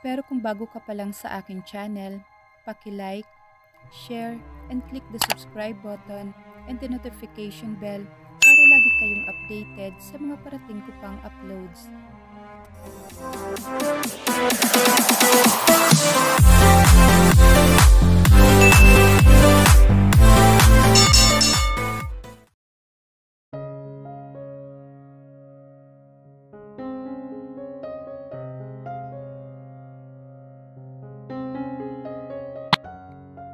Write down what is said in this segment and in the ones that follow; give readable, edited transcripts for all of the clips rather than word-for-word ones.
Pero kung bago ka pa lang sa aking channel, paki-like, share, and click the subscribe button and the notification bell para lagi kayong updated sa mga parating ko pang uploads.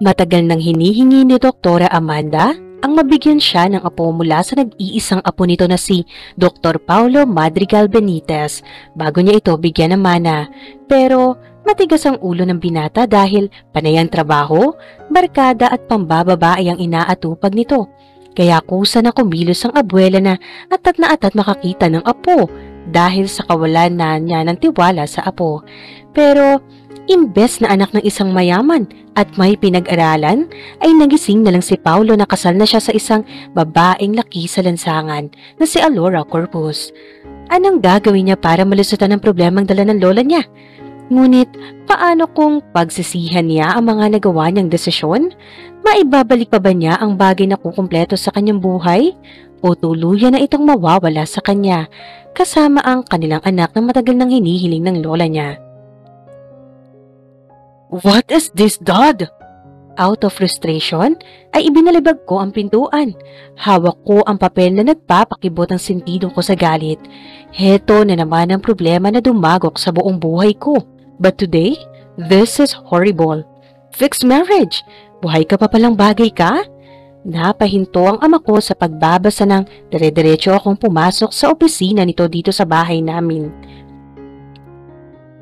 Matagal nang hinihingi ni Doktora Amanda ang mabigyan siya ng apo mula sa nag-iisang apo nito na si Dr. Paulo Madrigal Benitez bago niya ito bigyan ng mana. Pero matigas ang ulo ng binata dahil panay ang trabaho, barkada at pambababae ang inaatupag nito. Kaya kusa na kumilos ang abuela na atat makakita ng apo dahil sa kawalan na niya ng tiwala sa apo. Pero imbes na anak ng isang mayaman at may pinag-aralan, ay nagising na lang si Paulo na kasal na siya sa isang babaeng laki sa lansangan na si Alora Corpus. Anong gagawin niya para malusutan ang problemang dala ng lola niya? Ngunit paano kung pagsisihan niya ang mga nagawa niyang desisyon? Maibabalik pa ba niya ang bagay na kukumpleto sa kanyang buhay? O tuluyan na itong mawawala sa kanya kasama ang kanilang anak na matagal nang hinihiling ng lola niya? What is this, Dad? Out of frustration, ay ibinalibag ko ang pintuan. Hawak ko ang papel na nagpapakibot ang sentido ko sa galit. Heto na naman ang problema na dumagok sa buong buhay ko. But today, this is horrible. Fixed marriage. Buhay ka pa palang bagay ka? Napahinto ang ama ko sa pagbabasa ng dire-diretso akong pumasok sa opisina nito dito sa bahay namin.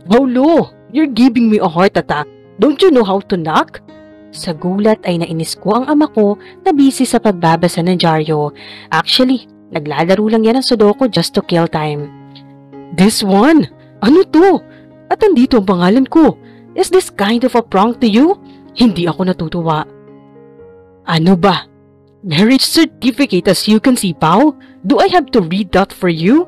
Paulo, you're giving me a heart attack. Don't you know how to knock? Sa gulat ay nainis ko ang ama ko na busy sa pagbabasa ng dyaryo. Actually, naglalaro lang yan ng Sudoku just to kill time. This one? Ano to? At andito ang pangalan ko. Is this kind of a prank to you? Hindi ako natutuwa. Ano ba? Marriage certificate as you can see, Pao? Do I have to read that for you?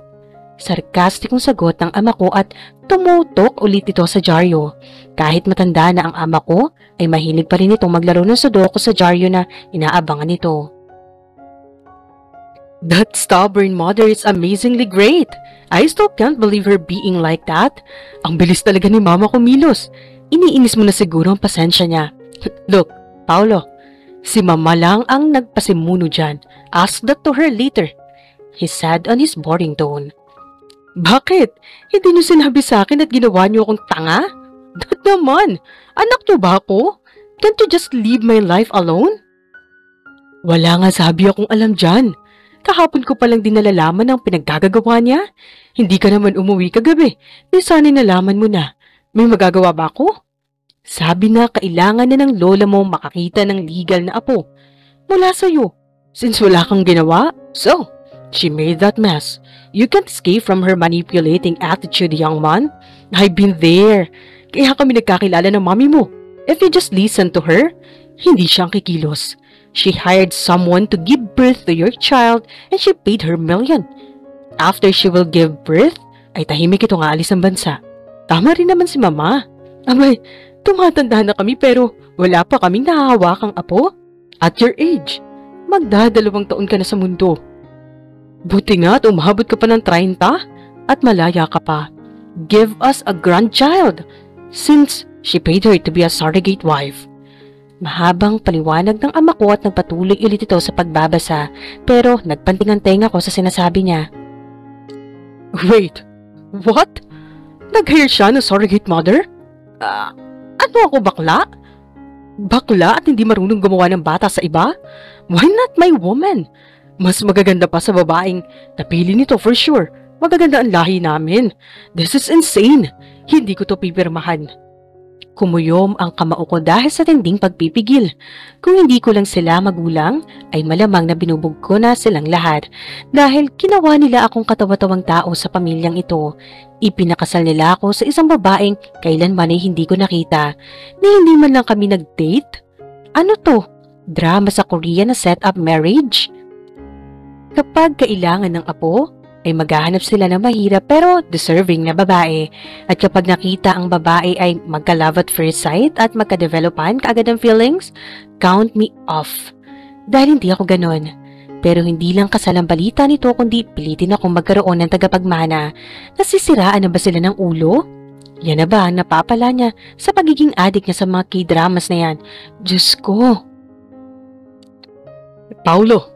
Sarkastikong sagot ng ama ko at tumutok ulit ito sa dyaryo. Kahit matanda na ang ama ko, ay mahilig pa rin itong maglaro ng Sudoku sa dyaryo na inaabangan nito. That stubborn mother is amazingly great. I still can't believe her being like that. Ang bilis talaga ni mama kumilos. Iniinis mo na siguro ang pasensya niya. Look, Paulo, si mama lang ang nagpasimuno dyan. Ask that to her later, he said on his boring tone. Bakit? Hindi niyo sinabi sa akin at ginawa niyo akong tanga? Dad naman, anak niyo ba ako? Can't you just leave my life alone? Wala nga sabi akong alam dyan. Kahapon ko palang din nalalaman ang pinaggagawa niya. Hindi ka naman umuwi kagabi. Di sana'y nalaman mo na. May magagawa ba ako? Sabi na kailangan na ng lola mo makakita ng legal na apo. Mula sa'yo. Since wala kang ginawa, so she made that mess. You can't escape from her manipulating attitude, young man. I've been there. Kaya kami nagkakilala ng mami mo. If you just listen to her, hindi siyang kikilos. She hired someone to give birth to your child and she paid her $1 million. After she will give birth, ay tahimik itong aalis ng bansa. Tama rin naman si mama. Abay, tumatanda na kami pero wala pa kaming nahahawakang apo. At your age, magdadalawang taon ka na sa mundo. Buti nga at umabot ka pa ng 30 at malaya ka pa. Give us a grandchild since she paid her to be a surrogate wife. Mahabang paliwanag ng ama ko at nagpatuloy ulit ito sa pagbabasa pero nagpanting ang tenga ko sa sinasabi niya. Wait, what? Nag-hire siya ng surrogate mother? Ano ako bakla? Bakla at hindi marunong gumawa ng bata sa iba? Why not my woman? Mas magaganda pa sa babaeng napili nito for sure. Magaganda ang lahi namin. This is insane. Hindi ko to pipirmahan. Kumuyom ang kamao ko dahil sa tinding pagpipigil. Kung hindi ko lang sila magulang, ay malamang na binubog ko na silang lahat. Dahil ginawa nila akong katawa-tawang tao sa pamilyang ito. Ipinakasal nila ako sa isang babaeng kailanman ay hindi ko nakita. Na hindi man lang kami nag-date. Ano to? Drama sa Korea na set-up marriage? Kapag kailangan ng apo, ay maghahanap sila ng mahirap pero deserving na babae. At kapag nakita ang babae ay magka-love at first sight at magka-developan kaagad ang feelings, count me off. Dahil hindi ako ganon. Pero hindi lang kasal ang balita nito kundi pilitin akong magkaroon ng tagapagmana. Nasisiraan na ba sila ng ulo? Yan na ba ang napapala niya sa pagiging addict niya sa mga K-dramas na yan? Diyos ko! Paulo,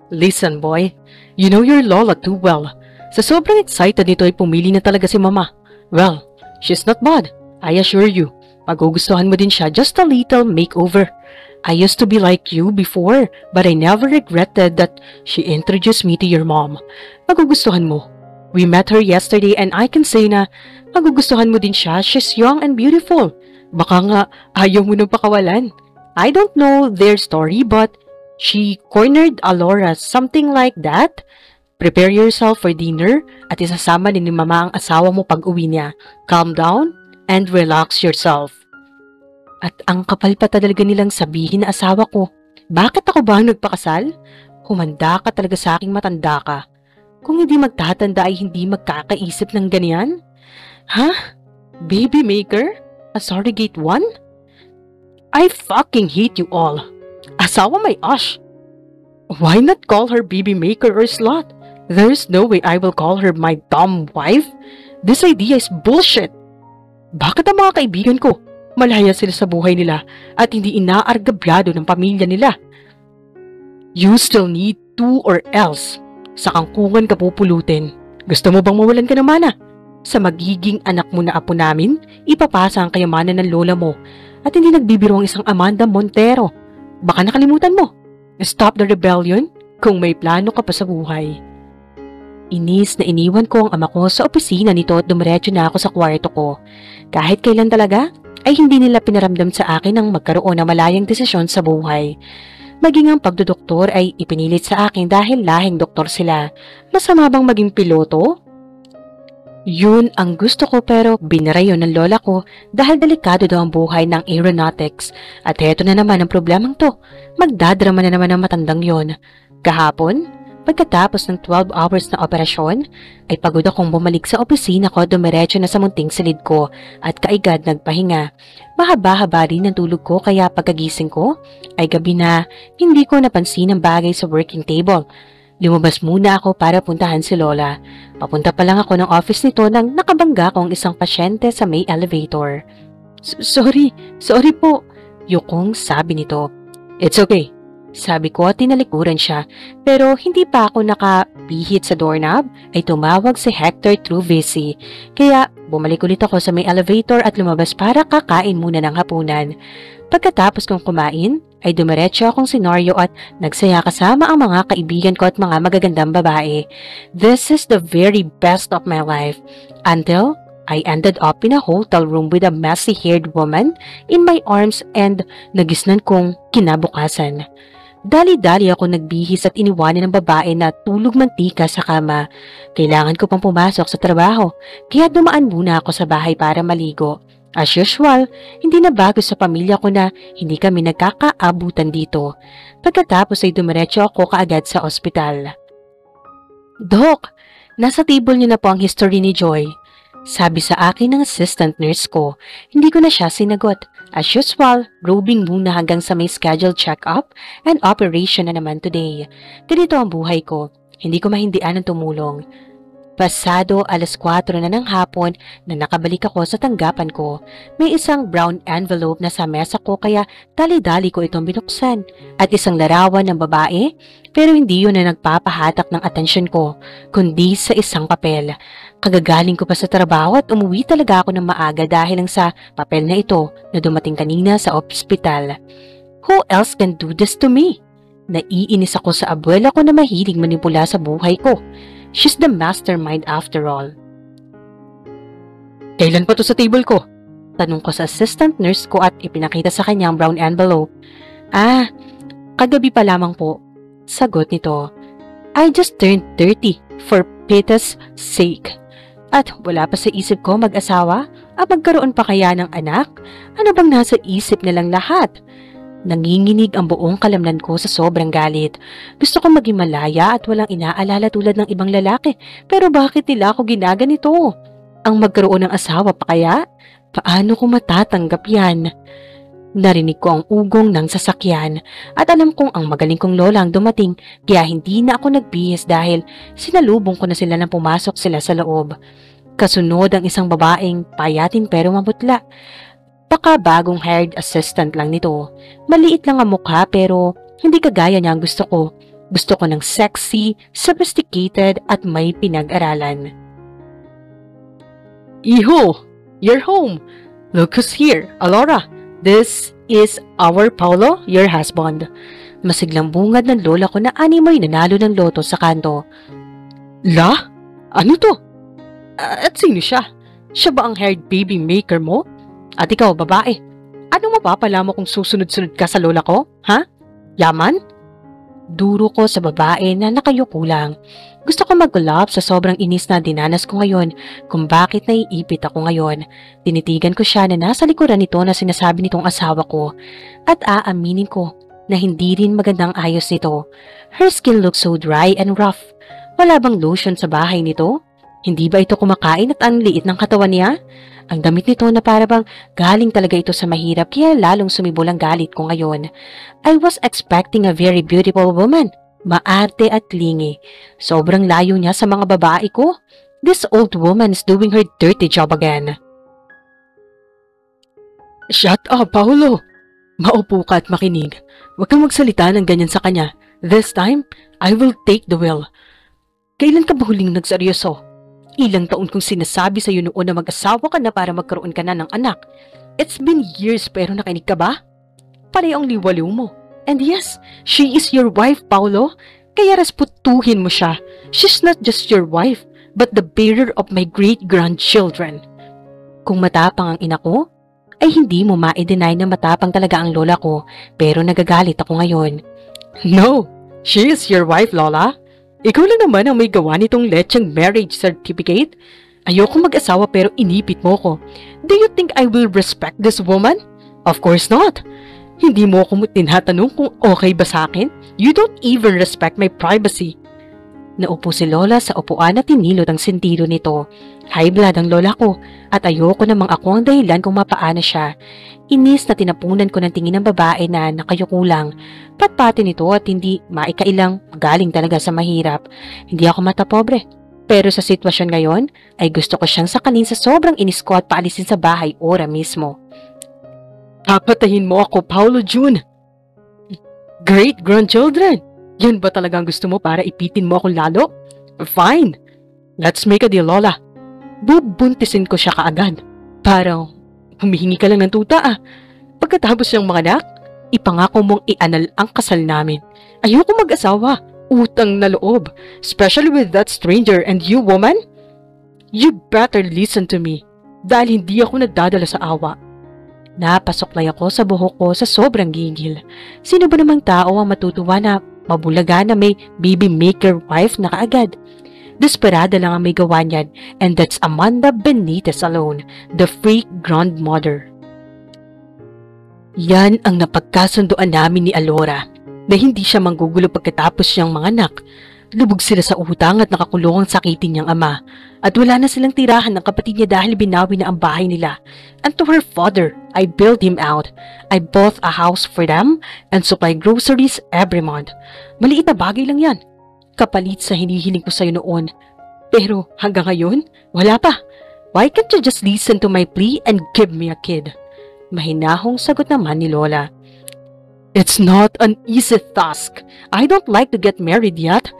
listen boy. You know your Lola too well. Sa sobrang excited nito ay pumili na talaga si Mama. Well, she's not bad. I assure you. Magugustuhan mo din siya, just a little makeover. I used to be like you before, but I never regretted that she introduced me to your mom. Magugustuhan mo. We met her yesterday and I can say na magugustuhan mo din siya. She's young and beautiful. Baka nga ayaw mo nang pakawalan. I don't know their story but she cornered Alora, something like that. Prepare yourself for dinner at isasama din ni Mama ang asawa mo pag uwi niya. Calm down and relax yourself. At ang kapal pa talaga nilang sabihin na asawa ko. Bakit ako ba ang nagpakasal? Humanda ka talaga sa aking matanda ka. Kung hindi magtatanda ay hindi magkakaisip ng ganyan? Ha? Baby maker? A surrogate one? I fucking hate you all. Asawa may ash. Why not call her baby maker or slut? There's no way I will call her my dumb wife. This idea is bullshit. Bakit ang mga kaibigan ko? Malaya sila sa buhay nila at hindi inaargabyado ng pamilya nila. You still need to or else. Sa kangkungan ka pupulutin. Gusto mo bang mawalan ka ng mana? Sa magiging anak mo na apo namin, ipapasa ang kayamanan ng lola mo at hindi nagbibiro ang isang Amanda Montero. Baka nakalimutan mo. Stop the rebellion kung may plano ka pa sa buhay. Inis na iniwan ko ang ama ko sa opisina nito at dumiretso na ako sa kwarto ko. Kahit kailan talaga, ay hindi nila pinaramdam sa akin ang magkaroon ng malayang desisyon sa buhay. Maging ang pagdodoktor ay ipinilit sa akin dahil lahing doktor sila. Masama bang maging piloto? Yun ang gusto ko pero binara yun ng lola ko dahil delikado daw ang buhay ng aeronautics. At heto na naman ang problemang to. Magdadrama na naman ang matandang yon. Kahapon, pagkatapos ng 12 hours na operasyon, ay pagod akong bumalik sa opisina ko at dumiretso na sa munting silid ko at kaigad nagpahinga. Mahaba-haba rin ang tulog ko kaya pagkagising ko ay gabi na hindi ko napansin ang bagay sa working table. Lumabas muna ako para puntahan si Lola. Papunta pa lang ako ng office nito nang nakabangga ko ang isang pasyente sa may elevator. Sorry po, yukong sabi nito. It's okay. Sabi ko at tinalikuran siya, pero hindi pa ako nakapihit sa doorknob ay tumawag si Hector through VC. Kaya bumalik ulit ako sa may elevator at lumabas para kakain muna ng hapunan. Pagkatapos kong kumain, ay dumiretso akong senaryo at nagsaya kasama ang mga kaibigan ko at mga magagandang babae. This is the very best of my life. Until I ended up in a hotel room with a messy-haired woman in my arms and nagisnan kong kinabukasan. Dali-dali ako nagbihis at iniwanan ng babae na tulog mantika sa kama. Kailangan ko pang pumasok sa trabaho, kaya dumaan muna ako sa bahay para maligo. As usual, hindi na bago sa pamilya ko na hindi kami nagkakaabutan dito. Pagkatapos ay dumiretso ako kaagad sa ospital. Doc, nasa table niyo na po ang history ni Joy. Sabi sa akin ng assistant nurse ko, hindi ko na siya sinagot. As usual, robing muna hanggang sa may scheduled check-up and operation na naman today. Ganito ang buhay ko, hindi ko mahindian ang tumulong. Pasado 4:00 na ng hapon na nakabalik ako sa tanggapan ko. May isang brown envelope na sa mesa ko kaya dali-dali ko itong binuksan. At isang larawan ng babae pero hindi yun na nagpapahatak ng atensyon ko kundi sa isang papel. Kagagaling ko pa sa trabaho at umuwi talaga ako ng maaga dahil lang sa papel na ito na dumating kanina sa ospital. Who else can do this to me? Naiinis ako sa abuela ko na mahilig manipula sa buhay ko. She's the mastermind after all. Kailan pa to sa table ko? Tanong ko sa assistant nurse ko at ipinakita sa kanya ang brown envelope. Kagabi pa lamang po. Sagot nito. I just turned 30 for pity's sake. At wala pa sa isip ko mag-asawa? Magkaroon pa kaya ng anak? Ano bang nasa isip nilang lahat? Nanginginig ang buong kalamnan ko sa sobrang galit. Gusto ko maging malaya at walang inaalala tulad ng ibang lalaki. Pero bakit nila ako ginaganito? Ang magkaroon ng asawa pa kaya? Paano ko matatanggap yan? Narinig ko ang ugong ng sasakyan at alam kong ang magaling kong lola ang dumating kaya hindi na ako nagbihis dahil sinalubong ko na sila nang pumasok sila sa loob. Kasunod ang isang babaeng payatin pero mabutla. Baka bagong hired assistant lang nito. Maliit lang ang mukha pero hindi kagaya niya ang gusto ko. Gusto ko ng sexy, sophisticated at may pinag-aralan. Iho, you're home. Look who's here, Alora. This is our Paulo, your husband. Masiglang bungad ng lola ko na animoy nanalo ng loto sa kanto. La? Ano to? At sino siya? Siya ba ang hired baby maker mo? At ikaw, babae, anong mapapala mo kung susunod-sunod ka sa lola ko? Ha? Yaman? Duro ko sa babae na nakayuko lang. Gusto ko mag-gulap sa sobrang inis na dinanas ko ngayon kung bakit naiipit ako ngayon. Tinitigan ko siya na nasa likuran nito na sinasabi nitong asawa ko at aaminin ko na hindi rin magandang ayos nito. Her skin looks so dry and rough. Wala bang lotion sa bahay nito? Hindi ba ito kumakain at ang liit ng katawan niya? Ang damit nito na para bang galing talaga ito sa mahirap kaya lalong sumibol ang galit ko ngayon. I was expecting a very beautiful woman. Maarte at clingy. Sobrang layo niya sa mga babae ko. This old woman is doing her dirty job again. Shut up, Paulo! Maupo ka at makinig. Huwag kang magsalita ng ganyan sa kanya. This time, I will take the wheel. Kailan ka ba huling nagseryoso? Ilang taon kong sinasabi sa iyo noon na mag-asawa ka na para magkaroon ka na ng anak. It's been years pero nakinig ka ba? Panay ang liwaliw mo. And yes, she is your wife, Paulo. Kaya respetuhin mo siya. She's not just your wife, but the bearer of my great-grandchildren. Kung matapang ang ina ko, ay hindi mo ma-deny na matapang talaga ang lola ko, pero nagagalit ako ngayon. No, she is your wife, Lola. Ikaw lang naman ang may gawa nitong lecheng marriage certificate. Ayoko mag-asawa pero inipit mo ko. Do you think I will respect this woman? Of course not. Hindi mo ako tinatanong kung okay ba sa akin? You don't even respect my privacy. Naupo si Lola sa upuan at tinilod ang sentido nito. High blood ang lola ko at ayoko namang ako ang dahilan kung mapaana siya. Inis na tinapunan ko ng tingin ng babae na nakayuko lang. Patpati nito at hindi maikailang galing talaga sa mahirap. Hindi ako matapobre. Pero sa sitwasyon ngayon ay gusto ko siyang sakalin sa sobrang inis ko at paalisin sa bahay ora mismo. Papatayin mo ako, Paulo June. Great-grandchildren? Yan ba talagang gusto mo para ipitin mo ako lalo? Fine. Let's make a deal, Lola. Bubuntisin ko siya kaagad. Parang humihingi ka lang ng tuta Pagkatapos ng mga anak, ipangako mong ianal ang kasal namin. Ayoko mag-asawa. Utang na loob. Especially with that stranger and you, woman. You better listen to me. Dahil hindi ako nagdadala sa awa. Napasoklay ako sa buhok ko sa sobrang gigil. Sino ba namang tao ang matutuwa na mabulaga na may baby maker wife na kaagad? Desperada lang ang may gawa niyan, and that's Amanda Benitez alone, the freak grandmother. Yan ang napagkasunduan namin ni Alora, na hindi siya manggugulo pagkatapos niyang mga anak. Lubog sila sa utang at nakakulong ang sakitin niyang ama, at wala na silang tirahan ng kapatid niya dahil binawi na ang bahay nila. And to her father, I bailed him out. I bought a house for them and supply groceries every month. Maliit na bagay lang yan. Kapalit sa hinihiling ko sa'yo noon. Pero hanggang ngayon, wala pa. Why can't you just listen to my plea and give me a kid? Mahinahong sagot naman ni Lola. It's not an easy task. I don't like to get married yet.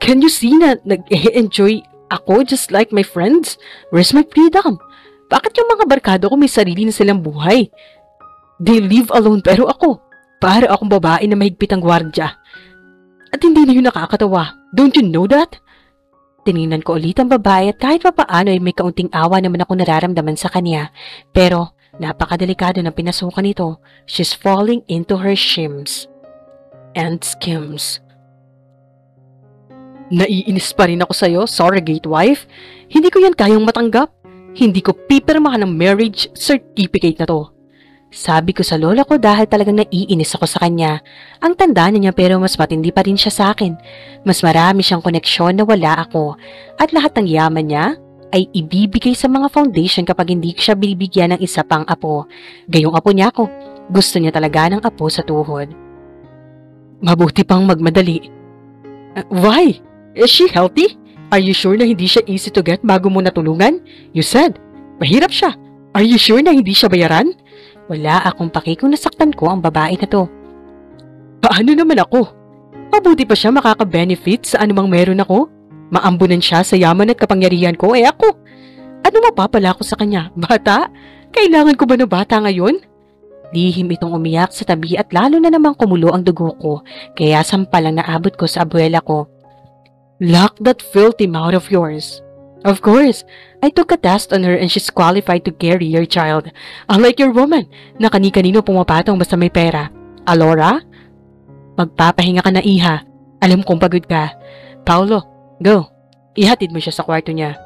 Can you see na nag-enjoy ako just like my friends? Where's my freedom? Bakit yung mga barkado ko may sarili na silang buhay? They live alone pero ako, para akong babae na mahigpit ang gwardya. At hindi na yun nakakatawa. Don't you know that? Tinignan ko ulit ang babae at kahit papaano ay may kaunting awa naman ako nararamdaman sa kanya. Pero napakadelikado ng pinasukan nito. She's falling into her shims and schemes. Naiinis pa rin ako sa'yo, surrogate wife. Hindi ko yan kayang matanggap. Hindi ko pipirmahan ng marriage certificate na to. Sabi ko sa lola ko dahil talagang naiinis ako sa kanya. Ang tanda na niya pero mas matindi pa rin siya sa akin. Mas marami siyang koneksyon na wala ako. At lahat ng yaman niya ay ibibigay sa mga foundation kapag hindi siya bibigyan ng isa pang apo. Gayong apo niya ako. Gusto niya talaga ng apo sa tuhod. Mabuti pang magmadali. Why? Is she healthy? Are you sure na hindi siya easy to get bago mo natulungan? You said, mahirap siya. Are you sure na hindi siya bayaran? Wala akong paki kung nasaktan ko ang babae na to. Paano naman ako? Mabuti pa siya makaka-benefit sa anumang meron ako. Maambunan siya sa yaman at kapangyarihan ko, ako. Ano mapapala ko sa kanya? Bata? Kailangan ko ba ng bata ngayon? Lihim itong umiyak sa tabi at lalo na namang kumulo ang dugo ko, kaya sampalang naabot ko sa abuela ko. Lock that filthy mouth of yours. Of course, I took a test on her and she's qualified to carry your child. Unlike your woman, na kani-kanino pumapatong basta may pera. Alora? Magpapahinga ka na, iha. Alam kong pagod ka. Paulo, go. Ihatid mo siya sa kwarto niya.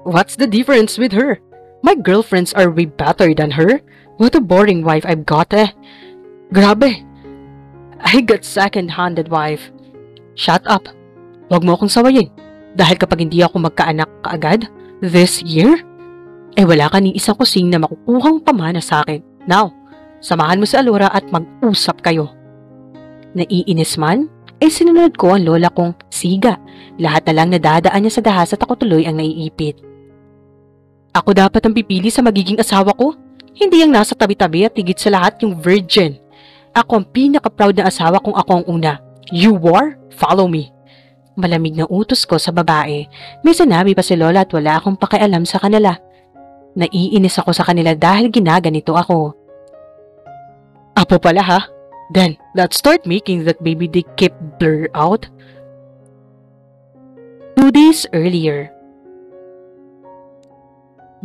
What's the difference with her? My girlfriends are way better than her. What a boring wife I've got, Grabe. I got second-handed wife. Shut up. Huwag mo akong sawayin. Dahil kapag hindi ako magkaanak kaagad, this year, wala ka ni isang kusing na makukuhang pamana sa akin. Now, samahan mo si Alora at mag-usap kayo. Naiinis man, sinunod ko ang lola kong siga. Lahat na lang nadadaan niya sa dahas at ako tuloy ang naiipit. Ako dapat ang pipili sa magiging asawa ko, hindi ang nasa tabi-tabi at higit sa lahat yung virgin. Ako ang pinaka-proud na asawa kung ako ang una. You war? Follow me. Malamig na utos ko sa babae. May sinabi pa si Lola at wala akong pakialam sa kanila. Naiinis ako sa kanila dahil ginaganito ako. Apo pala ha? Then, let's start making that baby they keep blur out. 2 days earlier.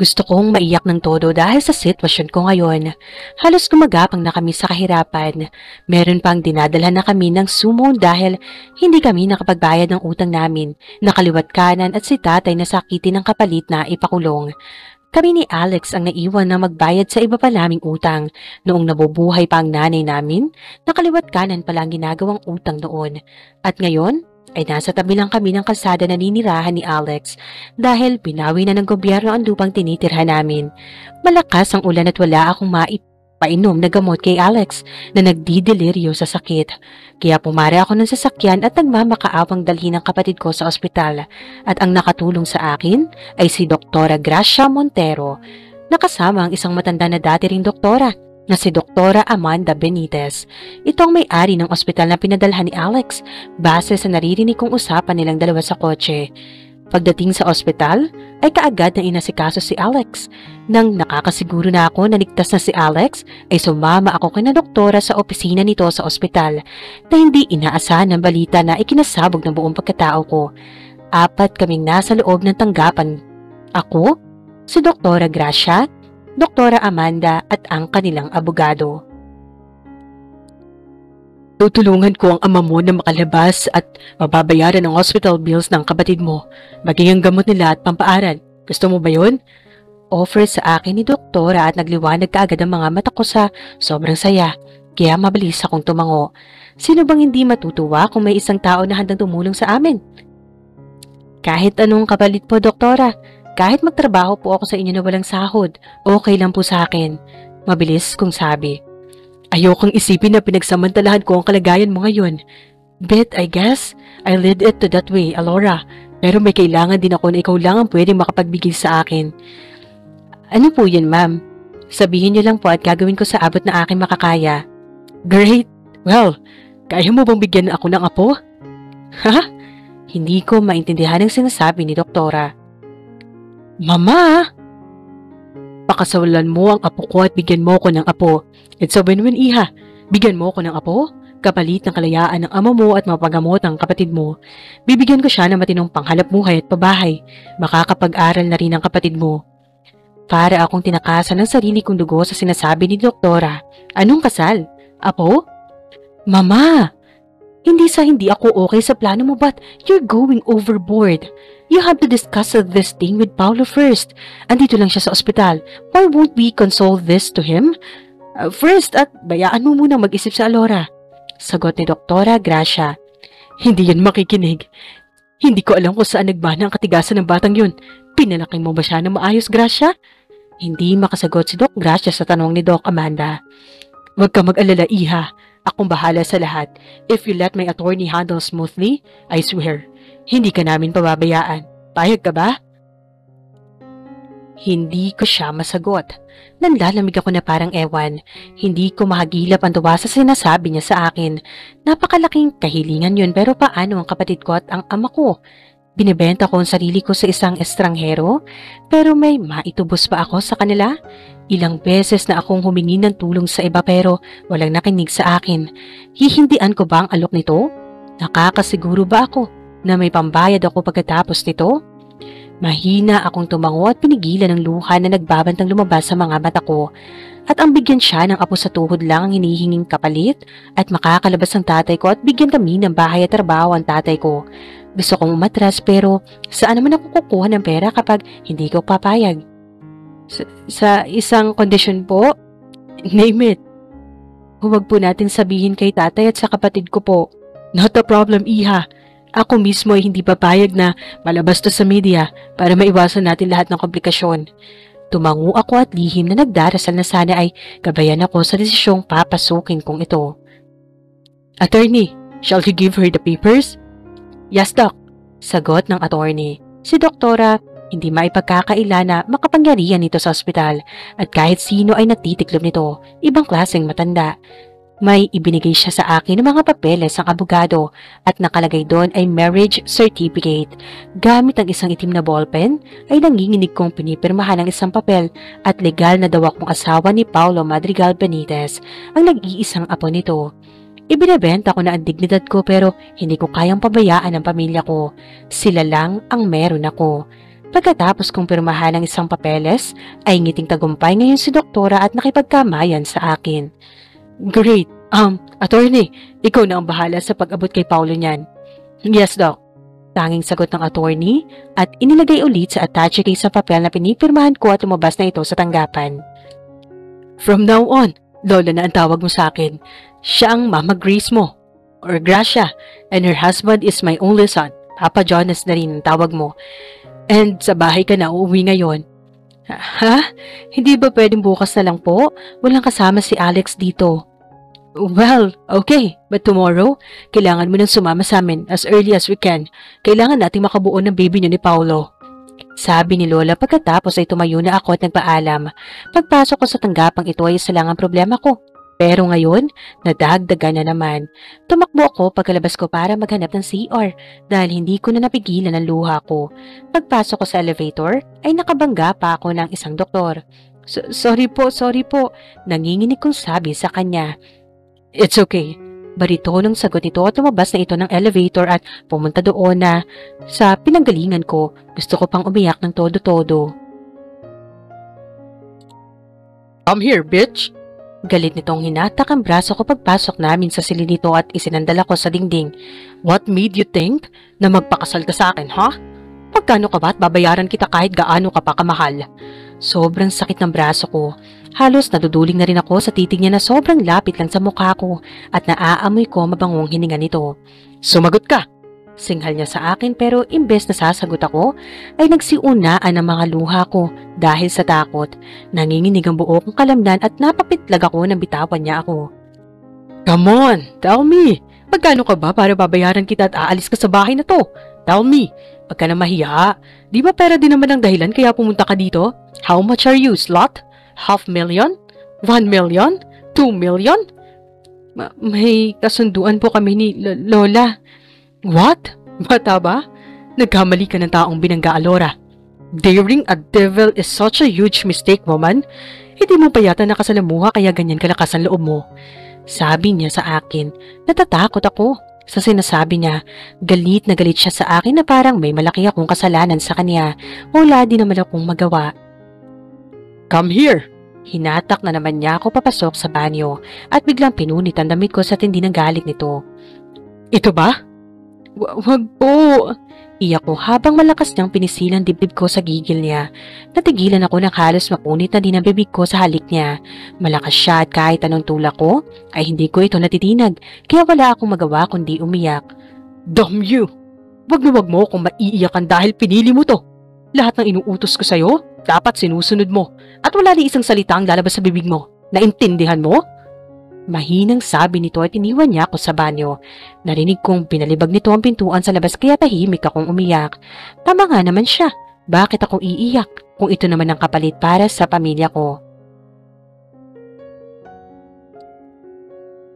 Gusto kong maiyak ng todo dahil sa sitwasyon ko ngayon. Halos gumagapang na kami sa kahirapan. Meron pang dinadalhan na kami ng sumo dahil hindi kami nakapagbayad ng utang namin. Nakaliwat kanan at si tatay nasakitin ng kapalit na ipakulong. Kami ni Alex ang naiwan na magbayad sa iba pa naming utang. Noong nabubuhay pa ang nanay namin, nakaliwat kanan pala ang ginagawang utang noon. At ngayon, ay nasa tabi lang kami ng kalsada na ninirahan ni Alex dahil pinawi na ng gobyerno ang lupang tinitirhan namin. Malakas ang ulan at wala akong maipainom na gamot kay Alex na nagdideliryo sa sakit. Kaya pumare ako ng sasakyan at nagmamakaawang dalhin ng kapatid ko sa ospital at ang nakatulong sa akin ay si Doktora Gracia Montero, nakasama ang isang matanda na dati ring doktora na si Doktora Amanda Benitez. Ito ang may-ari ng ospital na pinadalhan ni Alex base sa naririnig kong usapan nilang dalawa sa kotse. Pagdating sa ospital, ay kaagad na inasikaso si Alex. Nang nakakasiguro na ako na ligtas na si Alex, ay sumama ako kay na doktora sa opisina nito sa ospital na hindi inaasahan ng balita na ikinasabog ng buong pagkatao ko. 4 kaming nasa loob ng tanggapan. Ako, si Doktora Gracia, Doktora Amanda at ang kanilang abogado. Tutulungan ko ang ama mo na makalabas at mababayaran ang hospital bills ng kapatid mo, maging ang gamot nila at pampaaral. Gusto mo ba yun? Offer sa akin ni Doktora at nagliwanag kaagad ang mga mata ko sa sobrang saya, kaya mabilis akong tumango. Sino bang hindi matutuwa kung may isang tao na handang tumulong sa amin? Kahit anong kapalit po, Doktora. Kahit magtrabaho po ako sa inyo na walang sahod, okay lang po sa akin. Mabilis kong sabi. Ayokong isipin na pinagsamantalahan ko ang kalagayan mo ngayon. But I guess I led it to that way, Alora. Pero may kailangan din ako na ikaw lang ang pwedeng makapagbigay sa akin. Ano po yun, ma'am? Sabihin niyo lang po at gagawin ko sa abot na aking makakaya. Great! Well, kaya mo bang bigyan ako ng apo? Ha? Hindi ko maintindihan ang sinasabi ni Doktora. Mama! Pakasawalan mo ang apo ko at bigyan mo ko ng apo. It's a win-win, iha. Bigyan mo ko ng apo, kapalit ng kalayaan ng ama mo at mapagamot ang kapatid mo. Bibigyan ko siya ng matinong panghalap buhay at pabahay. Makakapag-aral na rin ang kapatid mo. Para akong tinakasan ng sarili kong dugo sa sinasabi ni Doktora. Anong kasal? Apo? Mama! Hindi ako okay sa plano mo but you're going overboard. You have to discuss this thing with Paulo first. Andito lang siya sa ospital. Why won't we console this to him? First, at bayaan mo munang mag-isip sa Alora. Sagot ni Doktora Gracia. Hindi yan makikinig. Hindi ko alam kung saan nagbana ang katigasan ng batang yun. Pinalaki mo ba siya ng maayos, Gracia? Hindi makasagot si Doc Gracia sa tanong ni Doc Amanda. Huwag ka mag-alala, Iha. Akong bahala sa lahat. If you let my attorney handle smoothly, I swear, hindi ka namin pababayaan. Payag ka ba? Hindi ko siya masagot. Nanlalamig ako na parang ewan. Hindi ko mahagilap ang tuwa sa sinasabi niya sa akin. Napakalaking kahilingan yun, pero paano ang kapatid ko at ang ama ko? Binibenta ko ang sarili ko sa isang estranghero, pero may maitubos pa ako sa kanila? Ilang beses na akong humingi ng tulong sa iba pero walang nakinig sa akin. Hihindian ko ba ang alok nito? Nakakasiguro ba ako na may pambayad ako pagkatapos nito? Mahina akong tumango at pinigilan ng luha na nagbabantang lumabas sa mga mata ko. At ang bigyan siya ng apo sa tuhod lang ang hinihinging kapalit at makakalabas ang tatay ko at bigyan kami ng bahay at trabaho ang tatay ko. Gusto kong umatras pero saan naman ako kukuha ng pera kapag hindi ko papayag? Sa isang kondisyon po? Name it. Huwag po natin sabihin kay tatay at sa kapatid ko po. Not a problem, Iha. Ako mismo ay hindi papayag na malabas to sa media para maiwasan natin lahat ng komplikasyon. Tumango ako at lihim na nagdarasal na sana ay gabayan ako sa desisyong papasukin kong ito. Attorney, shall you give her the papers? Yes, Doc. Sagot ng attorney. Si Doktora, hindi maipagkakaila na makapangyarihan nito sa ospital at kahit sino ay natitiklop nito, ibang klaseng matanda. May ibinigay siya sa akin ng mga papeles ng abogado at nakalagay doon ay marriage certificate. Gamit ang isang itim na ballpen ay nanginginig kong pinipirmahan ang isang papel at legal na daw akong asawa ni Paulo Madrigal Benitez, ang nag-iisang apo nito. Ibinebenta ko na ang dignidad ko pero hindi ko kayang pabayaan ang pamilya ko. Sila lang ang meron ako. Pagkatapos kong pirmahan ang isang papeles, ay ngiting tagumpay ngayon si Doktora at nakipagkamayan sa akin. Great. Attorney, ikaw na ang bahala sa pag-abot kay Paulo niyan. Yes, Doc. Tanging sagot ng attorney at inilagay ulit sa attache case sa papel na pinipirmahan ko at lumabas na ito sa tanggapan. From now on, Lola na ang tawag mo sa akin. Siya ang Mama Grace mo, or Gracia, and her husband is my only son. Papa Jonas na rin ang tawag mo. And sa bahay ka na uuwi ngayon. Ha? Hindi ba pwedeng bukas na lang po? Walang kasama si Alex dito. Well, okay. But tomorrow, kailangan mo nang sumama sa amin as early as we can. Kailangan nating makabuo ng baby niyo ni Paulo. Sabi ni Lola pagkatapos ay tumayo na ako at nagpaalam. Pagpasok ko sa tanggapang ito ay isa lang ang problema ko. Pero ngayon, nadagdagan na naman. Tumakbo ako pagkalabas ko para maghanap ng CR dahil hindi ko na napigilan ang luha ko. Pagpasok ko sa elevator ay nakabangga pa ako ng isang doktor. Sorry po. Nanginginig kong sabi sa kanya. It's okay. Baritonong sagot nito at lumabas na ito ng elevator at pumunta doon na sa pinanggalingan ko. Gusto ko pang umiyak ng todo-todo. Come here, bitch! Galit nitong hinatak ang braso ko pagpasok namin sa silid nito at isinandala ko sa dingding. What made you think na magpakasal ka sa akin, ha? Pagkano ka ba at babayaran kita kahit gaano ka pa kamahal? Sobrang sakit ng braso ko. Halos naduduling na rin ako sa titig niya na sobrang lapit lang sa mukha ko at naaamoy ko mabangong hininga nito. Sumagot ka! Singhal niya sa akin pero imbes na sasagot ako ay nagsiunaan ang mga luha ko dahil sa takot. Nanginginig ang buo kong kalamnan at napapitlag ako nang bitawan niya ako. Come on, tell me! Magkano ka ba para babayaran kita at aalis ka sa bahay na to? Tell me! Pag ka na mahiya, di ba pera din naman ang dahilan kaya pumunta ka dito? How much are you, slut? 500,000? 1,000,000? 2,000,000? May kasunduan po kami ni Lola. What? Bata ba? Nagkamali ka ng taong binangga, Alora. Daring a devil is such a huge mistake, woman. Hindi mo pa yata nakasalamuha kaya ganyan kalakas ang loob mo. Sabi niya sa akin. Natatakot ako. Sa sinasabi niya, galit na galit siya sa akin na parang may malaki akong kasalanan sa kanya. Wala din naman akong magawa. Come here! Hinatak na naman niya ako papasok sa banyo at biglang pinunit ang damit ko sa tindi ng galit nito. Ito ba? Wag po. Iyak ko habang malakas niyang pinisilang dibdib ko sa gigil niya. Natigilan ako ng halos mapunit na din ang bibig ko sa halik niya. Malakas siya at kahit anong tulak ko, ay hindi ko ito natitinag. Kaya wala akong magawa kundi umiyak. Damn you! Wag na wag mo kung maiiyakan dahil pinili mo to. Lahat ng inuutos ko sa'yo, dapat sinusunod mo. At wala ni isang salita ang lalabas sa bibig mo. Naintindihan mo? Mahinang sabi nito at iniwan niya ako sa banyo. Narinig kong pinalibag nito ang pintuan sa labas kaya tahimik akong umiyak. Tama nga naman siya. Bakit ako iiyak kung ito naman ang kapalit para sa pamilya ko?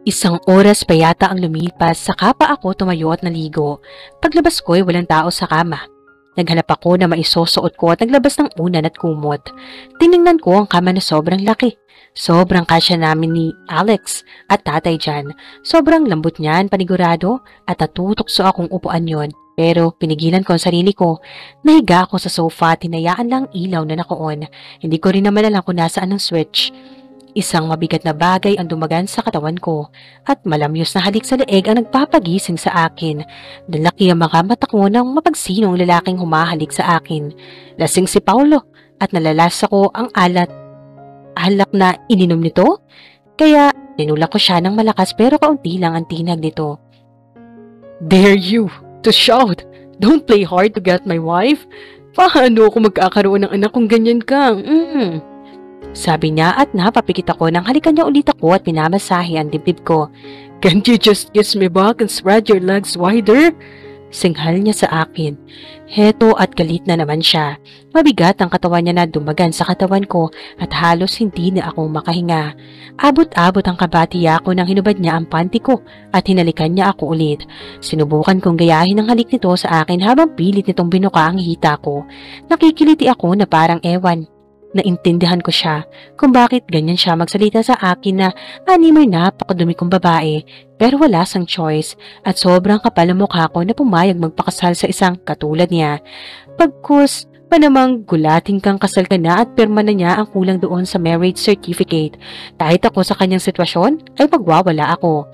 Isang oras pa yata ang lumipas saka pa ako tumayo at naligo. Paglabas ko ay walang tao sa kama. Naghanap ako na maisusuot ko at naglabas ng unan at kumot. Tiningnan ko ang kama na sobrang laki. Sobrang kasya namin ni Alex at tatay dyan. Sobrang lambot niyan, panigurado, at natutokso akong upuan yon. Pero pinigilan ko ang sarili ko. Nahiga ako sa sofa at hinayaan lang ilaw na naka-on. Hindi ko rin naman alam kung nasaan ang switch. Isang mabigat na bagay ang dumagan sa katawan ko at malamyos na halik sa leeg ang nagpapagising sa akin. Nalaki ang mga mata ko ng mapagsinong lalaking humahalik sa akin. Lasing si Paulo at nalalasa ko ang alak na ininom nito. Kaya tinulak ko siya ng malakas pero kaunti lang ang tinag nito. Dare you to shout! Don't play hard to get my wife! Paano ako magkakaroon ng anak kung ganyan ka? Sabi niya at napapikit ako nang halikan niya ulit ako at pinamasahe ang dibdib ko. Can't you just kiss me back and spread your legs wider? Singhal niya sa akin. Heto at galit na naman siya. Mabigat ang katawan niya na dumagan sa katawan ko at halos hindi na ako makahinga. Abot-abot ang kabatiya ko nang hinubad niya ang panty ko at hinalikan niya ako ulit. Sinubukan kong gayahin ang halik nito sa akin habang pilit nitong binuka ang hita ko. Nakikiliti ako na parang ewan. Naintindihan ko siya kung bakit ganyan siya magsalita sa akin na animoy napakadumi kong babae pero wala sang choice at sobrang kapal ang mukha ko na pumayag magpakasal sa isang katulad niya. Pagkus pa namang gulating kang kasal ka na at pirma na niya ang kulang doon sa marriage certificate. Kahit ako sa kanyang sitwasyon ay magwawala ako.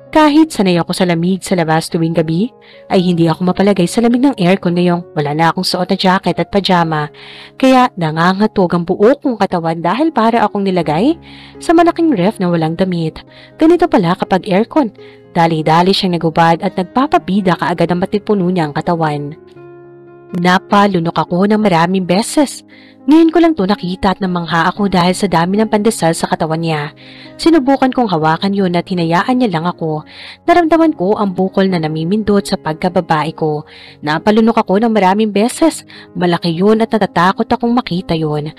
Kahit sanay ako sa lamig sa labas tuwing gabi, ay hindi ako mapalagay sa lamig ng aircon ngayong wala na akong suot na jacket at pajama. Kaya nangangatog ang buo kong katawan dahil para akong nilagay sa malaking ref na walang damit. Ganito pala kapag aircon. Dali-dali siyang nagubad at nagpapabida kaagad ang matipuno niya ang katawan. Napalunok ako ng maraming beses. Ngayon ko lang to nakita at namangha ako dahil sa dami ng pandesal sa katawan niya. Sinubukan kong hawakan yun at hinayaan niya lang ako. Naramdaman ko ang bukol na namimindot sa pagkababae ko. Napalunok ako ng maraming beses. Malaki yun at natatakot akong makita yun.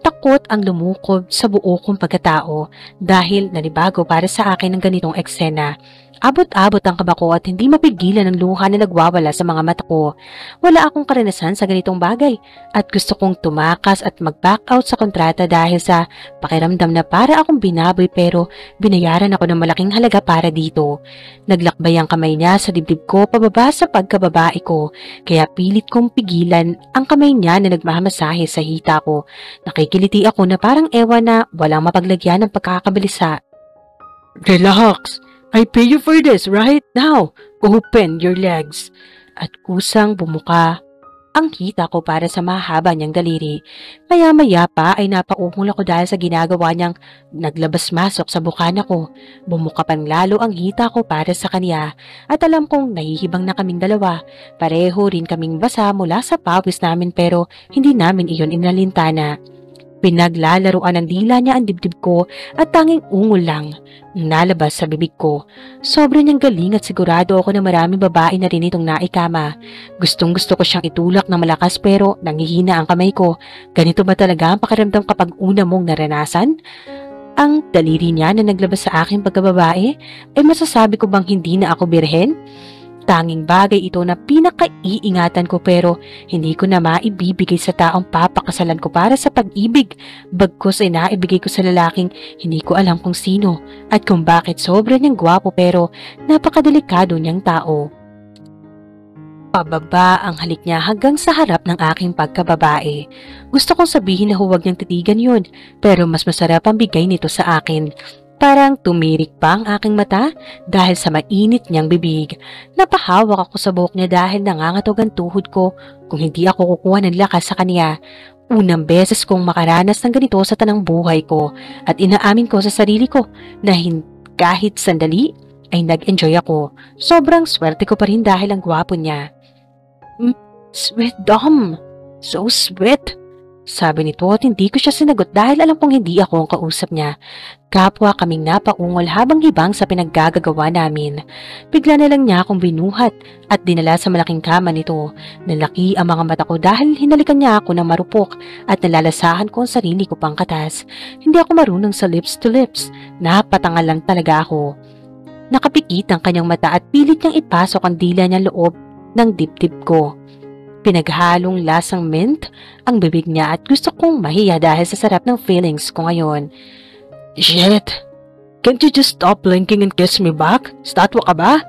Takot ang lumukob sa buo kong pagkatao dahil nanibago para sa akin ang ganitong eksena. Abot-abot ang kaba ko at hindi mapigilan ang luha na nagwawala sa mga mata ko. Wala akong karanasan sa ganitong bagay at gusto kong tumakas at mag-back out sa kontrata dahil sa pakiramdam na para akong binaboy pero binayaran ako ng malaking halaga para dito. Naglakbay ang kamay niya sa dibdib ko pababa sa pagkababae ko kaya pilit kong pigilan ang kamay niya na nagmamasahe sa hita ko. Nakikiliti ako na parang ewan na walang mapaglagyan ng pagkakabalisa. Relax! I pay you for this right now. Open your legs. At kusang bumuka ang hita ko para sa mahaba niyang daliri. Maya-maya pa ay napaungol ako dahil sa ginagawa niyang naglabas-masok sa bukana ko. Bumuka pang lalo ang hita ko para sa kanya at alam kong nahihibang na kaming dalawa. Pareho rin kaming basa mula sa pawis namin pero hindi namin iyon inalintana. Pinaglalaruan ng dila niya ang dibdib ko at tanging ungol lang nalabas sa bibig ko. Sobrang niyang galing at sigurado ako na maraming babae na rin itong naikama. Gustong-gusto ko siyang itulak na malakas pero nangihina ang kamay ko. Ganito ba talaga ang pakiramdam kapag una mong naranasan? Ang daliri niya na naglabas sa aking pagkababae ay masasabi ko bang hindi na ako birhen? Tanging bagay ito na pinakaiingatan ko pero hindi ko na maibibigay sa taong papakasalan ko para sa pag-ibig. Bagkus ay naibigay ko sa lalaking hindi ko alam kung sino at kung bakit sobra niyang gwapo pero napakadelikado niyang tao. Pababa ang halik niya hanggang sa harap ng aking pagkababae. Gusto kong sabihin na huwag niyang titigan yun pero mas masarap ang bigay nito sa akin. Parang tumirik pa ang aking mata dahil sa mainit niyang bibig. Napahawak ako sa buhok niya dahil nangangatog ang tuhod ko kung hindi ako kukuha ng lakas sa kanya. Unang beses kong makaranas ng ganito sa tanang buhay ko at inaamin ko sa sarili ko na kahit sandali ay nag-enjoy ako. Sobrang swerte ko pa rin dahil ang gwapo niya. Sweet Dom, so sweet. Sabi nito at hindi ko siya sinagot dahil alam kong hindi ako ang kausap niya. Kapwa kaming napaungol habang hibang sa pinaggagawa namin. Bigla na lang niya akong binuhat at dinala sa malaking kama nito. Nalaki ang mga mata ko dahil hinalikan niya ako ng marupok at nalalasahan ko ang sarili ko pang katas. Hindi ako marunong sa lips to lips. Napatangal lang talaga ako. Nakapikit ang kanyang mata at pilit niyang ipasok ang dila niya loob ng dibdib ko. Pinaghalong lasang mint ang bibig niya at gusto kong mahiya dahil sa sarap ng feelings ko ngayon. Shit! Can't you just stop blinking and kiss me back? Statwa ka ba?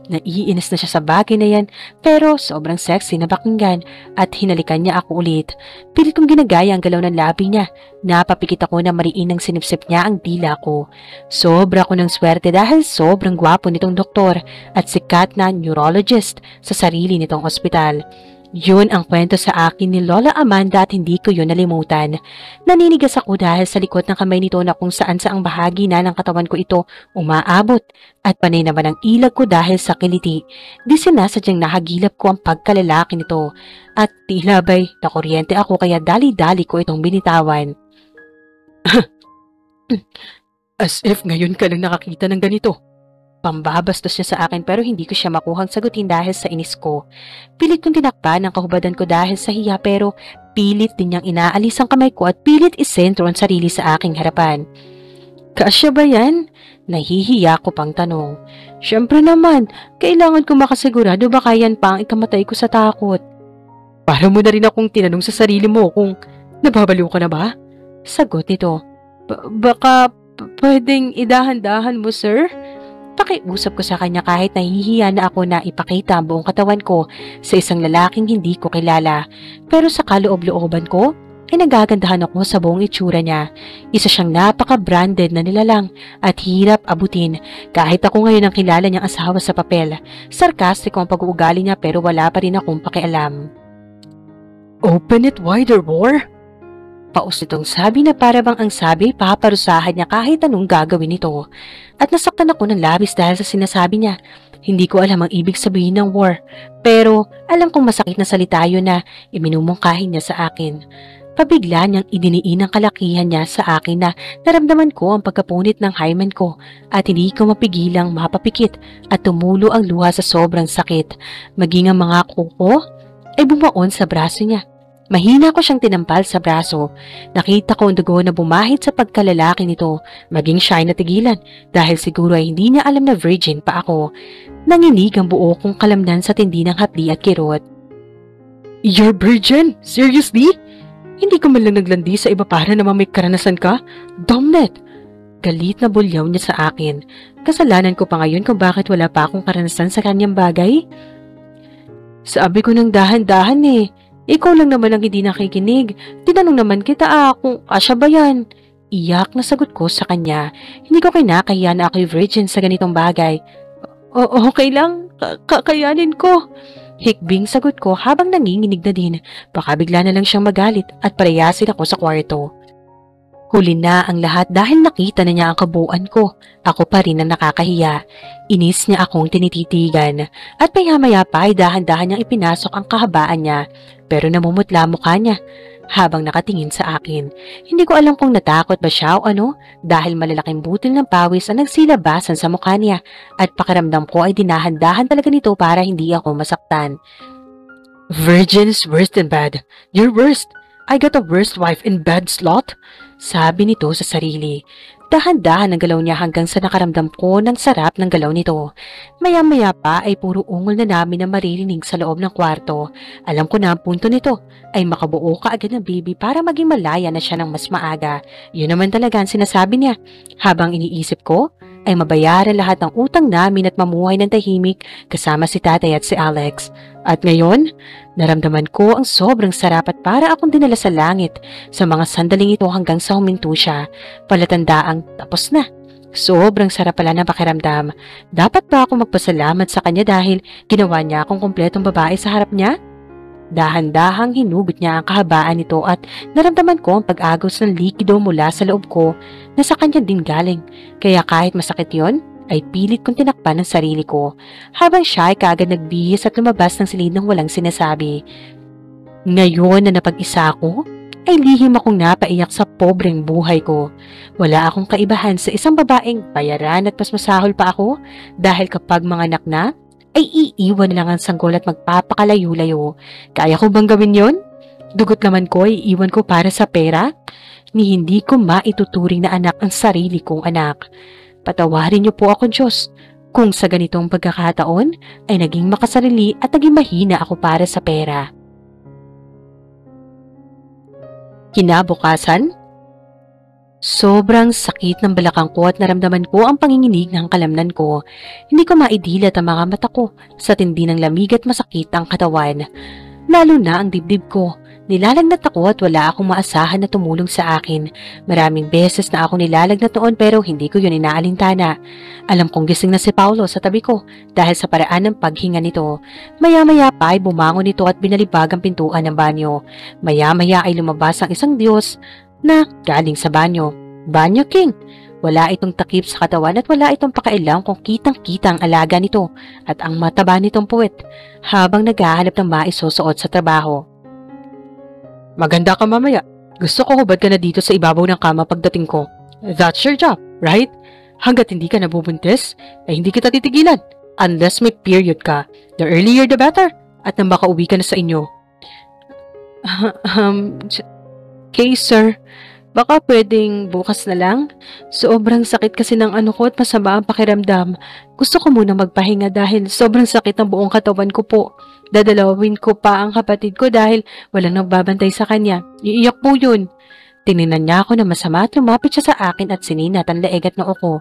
Naiinis na siya sa bagay na yan pero sobrang sexy na pakinggan at hinalikan niya ako ulit. Pilit kong ginagaya ang galaw ng labi niya. Napapikit ako na mariin ng sinipsip niya ang dila ko. Sobra ko ng swerte dahil sobrang gwapo nitong doktor at sikat na neurologist sa sarili nitong ospital. Yun ang kwento sa akin ni Lola Amanda at hindi ko yun nalimutan. Naninigas ako dahil sa likod ng kamay nito na kung saan saang bahagi na ng katawan ko ito umaabot at panay naman ang ilag ko dahil sa kiliti. Di sinasadyang nahagilap ko ang pagkalalaki nito at tila ba'y nakuryente ako kaya dali-dali ko itong binitawan. As if ngayon ka lang nakakita ng ganito. Pambabastos niya sa akin pero hindi ko siya makuhang sagutin dahil sa inis ko. Pilit kong tinakpan ang kahubadan ko dahil sa hiya pero pilit din niyang inaalis ang kamay ko at pilit isentro ang sarili sa aking harapan. Kasya ba yan? Nahihiya ko pang tanong. Siyempre naman, kailangan ko makasigurado baka yan pa ang ikamatay ko sa takot. Para mo na rin akong tinanong sa sarili mo kung nababaliw ka na ba? Sagot nito. Baka pwedeng idahan-dahan mo, sir? Pakiusap ko sa kanya kahit nahihiya na ako na ipakita ang buong katawan ko sa isang lalaking hindi ko kilala. Pero sa kaloob-looban ko, ay nagagandahan ako sa buong itsura niya. Isa siyang napaka-branded na nilalang at hirap abutin kahit ako ngayon ang kilala niyang asawa sa papel. Sarkastiko ang pag-uugali niya pero wala pa rin akong pakialam. Open it wider, war! Paus nitong sabi na para bang ang sabi paparusahan niya kahit anong gagawin nito. At nasaktan ako ng labis dahil sa sinasabi niya. Hindi ko alam ang ibig sabihin ng war, pero alam kong masakit na salita yun na iminumungkahin niya sa akin. Pabigla niyang idiniin ang kalakihan niya sa akin na naramdaman ko ang pagkapunit ng hymen ko at hindi ko mapigilang mapapikit at tumulo ang luha sa sobrang sakit. Maging ang mga kuko ay bumaon sa braso niya. Mahina ko siyang tinampal sa braso. Nakita ko ang dugo na bumahid sa pagkalalaki nito, maging siya ay natigilan dahil siguro ay hindi niya alam na virgin pa ako. Nanginig ang buo kong kalamnan sa tindi ng hapdi at kirot. You're virgin? Seriously? Hindi ka man lang naglandi sa iba para naman may karanasan ka? Domnet! Galit na bulyaw niya sa akin. Kasalanan ko pa ngayon kung bakit wala pa akong karanasan sa kanyang bagay. Sabi ko ng dahan-dahan eh. Ikaw lang naman ang hindi nakikinig. Tinanong naman kita kung asya ba yan. Iyak na sagot ko sa kanya. Hindi ko kinakahiya na ako'y virgin sa ganitong bagay. Okay lang. Kakayanin ko. Hikbing sagot ko habang nanginginig na din. Baka bigla na lang siyang magalit at palayasin ako sa kwarto. Huli na ang lahat dahil nakita na niya ang kabuuan ko. Ako pa rin ang nakakahiya. Inis niya akong tinititigan. At maya-maya pa ay dahan-dahan niyang ipinasok ang kahabaan niya. Pero namumutla mukha niya habang nakatingin sa akin. Hindi ko alam kung natakot ba siya o ano dahil malalaking butil ng pawis ang nagsilabasan sa mukha niya at pakiramdam ko ay dinahan-dahan talaga nito para hindi ako masaktan. Virgin is worse than bad. You're worst. I got a worst wife in bed, slot. Sabi nito sa sarili. Dahan-dahan ang galaw niya hanggang sa nakaramdam ko ng sarap ng galaw nito. Maya-maya pa ay puro ungol na namin na maririnig sa loob ng kwarto. Alam ko na ang punto nito ay makabuo ka agad ng baby para maging malaya na siya ng mas maaga. Yun naman talaga ang sinasabi niya. Habang iniisip ko, ay mabayaran lahat ng utang namin at mamuhay ng tahimik kasama si tatay at si Alex. At ngayon, naramdaman ko ang sobrang sarap at para akong dinala sa langit sa mga sandaling ito hanggang sa huminto siya. Palatandaang tapos na. Sobrang sarap pala ng pakiramdam. Dapat ba ako magpasalamat sa kanya dahil ginawa niya akong kumpletong babae sa harap niya? Dahan-dahang hinugot niya ang kahabaan nito at naramdaman ko ang pag-agos ng likido mula sa loob ko na sa kanya din galing. Kaya kahit masakit yon, ay pilit kong tinakpan ang sarili ko habang siya ay kaagad nagbihis at lumabas ng silid ng walang sinasabi. Ngayon na napag-isa ako, ay lihim akong napaiyak sa pobreng buhay ko. Wala akong kaibahan sa isang babaeng bayaran at mas masahol pa ako dahil kapag mga anak na, ay iiwan lang ang sanggol at magpapakalayo-layo. Kaya ko bang gawin yon? Dugot naman ko ay iiwan ko para sa pera? Ni hindi ko maituturing na anak ang sarili kong anak. Patawarin niyo po ako, Diyos, kung sa ganitong pagkakataon ay naging makasarili at naging mahina ako para sa pera. Kinabukasan, sobrang sakit ng balakang ko at naramdaman ko ang panginginig ng kalamnan ko. Hindi ko maidilat ang mga mata ko sa tindi ng lamig at masakit ang katawan. Lalo na ang dibdib ko. Nilalagnat ako at wala akong maasahan na tumulong sa akin. Maraming beses na ako nilalagnat noon pero hindi ko yun inaalintana. Alam kong gising na si Paulo sa tabi ko dahil sa paraan ng paghinga nito. Maya-maya pa ay bumangon ito at binalibag ang pintuan ng banyo. Maya-maya ay lumabas ang isang Diyos na galing sa banyo. Banyo King! Wala itong takip sa katawan at wala itong pakailang kung kitang-kita ang alaga nito at ang mataba nitong puwet habang naghahanap ng maisusuot sa trabaho. Maganda ka mamaya. Gusto ko hubad ka na dito sa ibabaw ng kama pagdating ko. That's your job, right? Hanggat hindi ka nabubuntis, ay hindi kita titigilan. Unless may period ka. The earlier the better. At nang makauwi ka na sa inyo. Okay, sir. Baka pwedeng bukas na lang? Sobrang sakit kasi ng ano ko at masama ang pakiramdam. Gusto ko muna magpahinga dahil sobrang sakit ang buong katawan ko po. Dadalawin ko pa ang kapatid ko dahil walang nagbabantay sa kanya. Iiyak po yun. Tininan niya ako na masama at lumapit siya sa akin at sininat ang leeg at noo ko.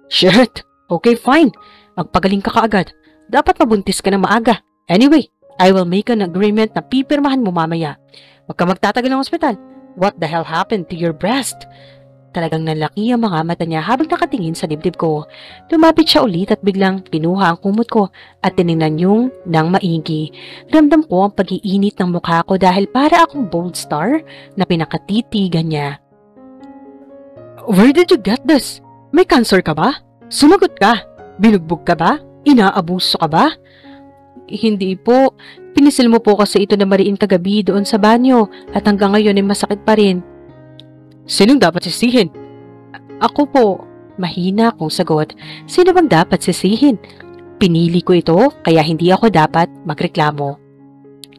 Shit! Okay, fine. Magpagaling ka kaagad. Dapat mabuntis ka na maaga. Anyway, I will make an agreement na pipirmahan mo mamaya. Huwag ka magtatagal ng ospital. What the hell happened to your breast? Talagang nalaki ang mga mata niya habang nakatingin sa dibdib ko. Lumapit siya ulit at biglang pinuha ang kumot ko at tinignan yung nang maigi. Ramdam ko ang pag-iinit ng mukha ko dahil para akong bold star na pinakatitigan niya. Where did you get this? May cancer ka ba? Sumagot ka. Binugbog ka ba? Inaabuso ka ba? Hindi po. Pinisil mo po kasi ito na mariin kagabi doon sa banyo at hanggang ngayon ay masakit pa rin. Sinong dapat sisihin? Ako po. Mahina akong sagot. Sino bang dapat sisihin? Pinili ko ito kaya hindi ako dapat magreklamo.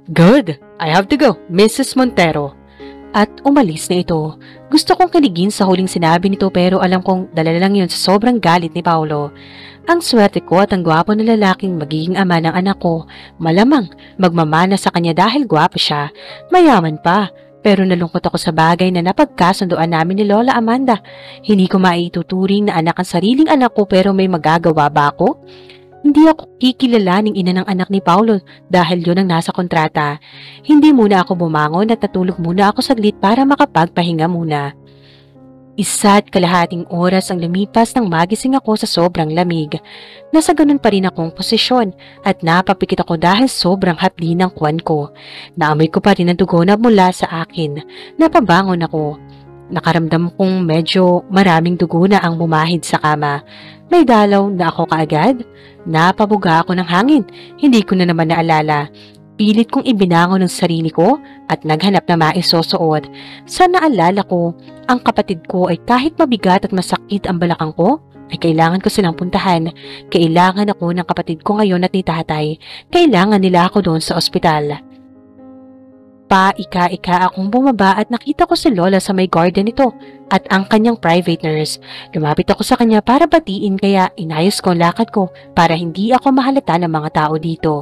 Good. I have to go, Mrs. Montero. At umalis na ito. Gusto kong kiligin sa huling sinabi nito pero alam kong dala lang yun sa sobrang galit ni Paulo. Ang swerte ko at ang gwapo na lalaking magiging ama ng anak ko. Malamang magmamana sa kanya dahil gwapo siya. Mayaman pa. Pero nalungkot ako sa bagay na napagkasunduan namin ni Lola Amanda. Hindi ko maituturing na anak ang sariling anak ko pero may magagawa ba ako? Hindi ako kikilalaning ina ng anak ni Paulo dahil yun ang nasa kontrata. Hindi muna ako bumangon at natulog muna ako saglit para makapagpahinga muna. 1.5 oras ang lumipas nang magising ako sa sobrang lamig. Nasa ganun pa rin akong posisyon at napapikit ako dahil sobrang hapdi ng kwan ko. Naamoy ko pa rin ang dugo na mula sa akin. Napabangon ako. Nakaramdam kong medyo maraming dugo na ang bumahid sa kama. May dalaw na ako kaagad. Napabuga ako ng hangin. Hindi ko na naman naalala. Pilit kong ibinangon ng sarili ko at naghanap na maisusuot. Sa naalala ko, ang kapatid ko ay kahit mabigat at masakit ang balakang ko, ay kailangan ko silang puntahan. Kailangan ako ng kapatid ko ngayon at ni tatay. Kailangan nila ako doon sa ospital. Paika-ika akong bumaba at nakita ko si Lola sa may garden nito at ang kanyang private nurse. Lumapit ako sa kanya para batiin kaya inayos ko ang lakad ko para hindi ako mahalata ng mga tao dito.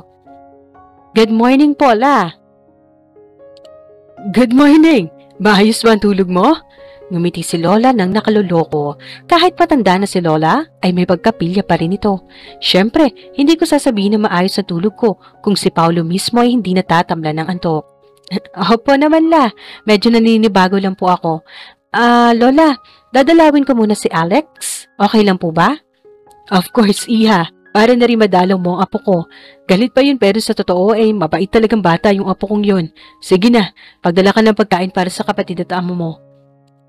Good morning, Paula! Good morning! Maayos ba ang tulog mo? Ngumiti si Lola nang nakaluloko. Kahit matanda na si Lola, ay may pagkapilya pa rin ito. Siyempre, hindi ko sasabihin na maayos ang tulog ko kung si Paulo mismo ay hindi natatamlan ng antok. Opo naman la, medyo naninibago lang po ako. Lola, dadalawin ko muna si Alex. Okay lang po ba? Of course, Iha. Para na rin madalaw mo ang apo ko. Galit pa yun pero sa totoo mabait talagang bata yung apo kong yun. Sige na, pagdala ka ng pagkain para sa kapatid at amo mo.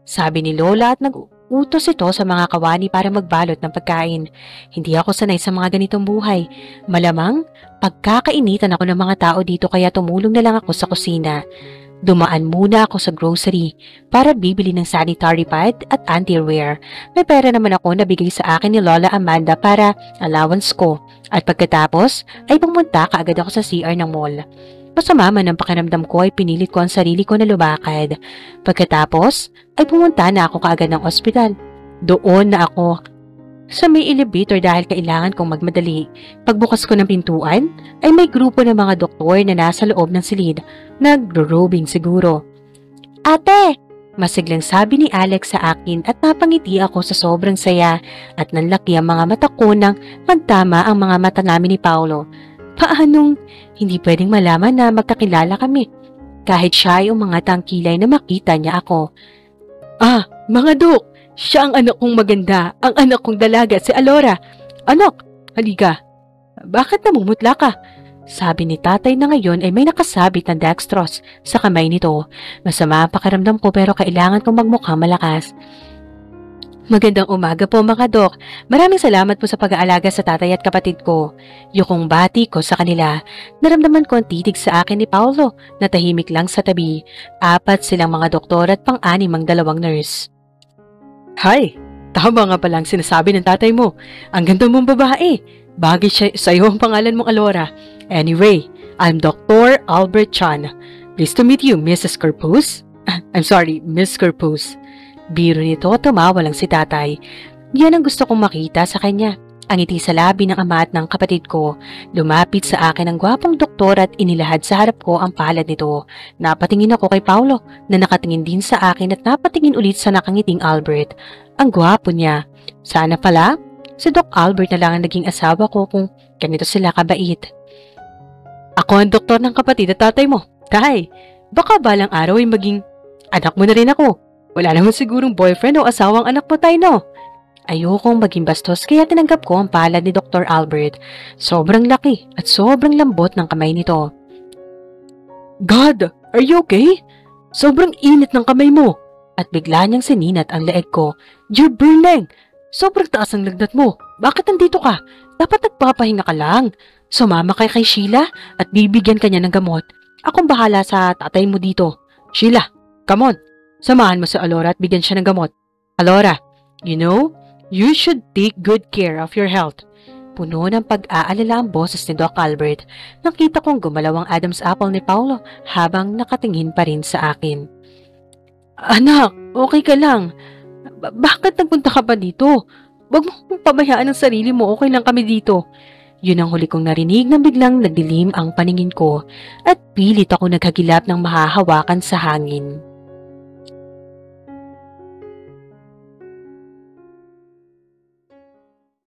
Sabi ni Lola at nag-utos ito sa mga kawani para magbalot ng pagkain. Hindi ako sanay sa mga ganitong buhay. Malamang, pagkakainitan ako ng mga tao dito kaya tumulong na lang ako sa kusina. Dumaan muna ako sa grocery para bibili ng sanitary pad at underwear. May pera naman ako na bigay sa akin ni Lola Amanda para allowance ko. At pagkatapos ay pumunta kaagad ako sa CR ng mall. Masama man ang pakiramdam ko ay pinilit ko ang sarili ko na lumakad. Pagkatapos ay pumunta na ako kaagad ng ospital. Doon na ako sa may elevator dahil kailangan kong magmadali. Pagbukas ko ng pintuan, ay may grupo ng mga doktor na nasa loob ng silid. Nagro-robing siguro. Ate! Masiglang sabi ni Alex sa akin at napangiti ako sa sobrang saya at nanlaki ang mga mata ko nang magtama ang mga mata namin ni Paolo. Paanong hindi pwedeng malaman na magkakilala kami? Kahit siya ay umangat ang kilay na makita niya ako. Mga dok! Siya ang anak kong maganda, ang anak kong dalaga, si Alora. Anak, halika. Bakit namumutla ka? Sabi ni tatay na ngayon ay may nakasabit ng dextrose sa kamay nito. Masama ang pakiramdam ko pero kailangan kong magmukhang malakas. Magandang umaga po mga dok. Maraming salamat po sa pag-aalaga sa tatay at kapatid ko. Yukong bati ko sa kanila. Naramdaman ko ang titig sa akin ni Paolo na tahimik lang sa tabi. 4 silang mga doktor at pang-anim ang 2 nurse. Hi! Tama nga palang sinasabi ng tatay mo. Ang ganda mong babae. Bagay siya sa'yo ang pangalan mong Alora. Anyway, I'm Dr. Albert Chan. Pleased to meet you, Mrs. Corpus. I'm sorry, Miss Corpus. Biro nito, tumawa lang si tatay. Yan ang gusto kong makita sa kanya. Ang ngiti sa labi ng ama at ng kapatid ko. Lumapit sa akin ang gwapong doktor at inilahad sa harap ko ang palad nito. Napatingin ako kay Paolo na nakatingin din sa akin at napatingin ulit sa nakangiting Albert. Ang gwapo niya. Sana pala, si Doc Albert na lang ang naging asawa ko kung ganito sila kabait. Ako ang doktor ng kapatid at tatay mo. Tay, baka balang araw ay maging anak mo na rin ako. Wala naman sigurong boyfriend o asawang anak mo tayo, no? Ayokong maging bastos kaya tinanggap ko ang palad ni Dr. Albert. Sobrang laki at sobrang lambot ng kamay nito. God, are you okay? Sobrang init ng kamay mo. At bigla niyang sininat ang leeg ko. You're burning! Sobrang taas ang lagnat mo. Bakit nandito ka? Dapat nagpapahinga ka lang. Sumama kay Sheila at bibigyan ka niya ng gamot. Akong bahala sa tatay mo dito. Sheila, come on. Samahan mo si Alora at bigyan siya ng gamot. Alora, you know, you should take good care of your health. Puno ng pag-aalala ang boses ni Doc Albert. Nakita kong gumalaw ang Adam's apple ni Paolo habang nakatingin pa rin sa akin. Anak, okay ka lang. Bakit nagpunta ka pa dito? Huwag mo kong pabayaan ang sarili mo, okay lang kami dito. Yun ang huli kong narinig na biglang nagdilim ang paningin ko at pilit ako naghagilap ng mahahawakan sa hangin.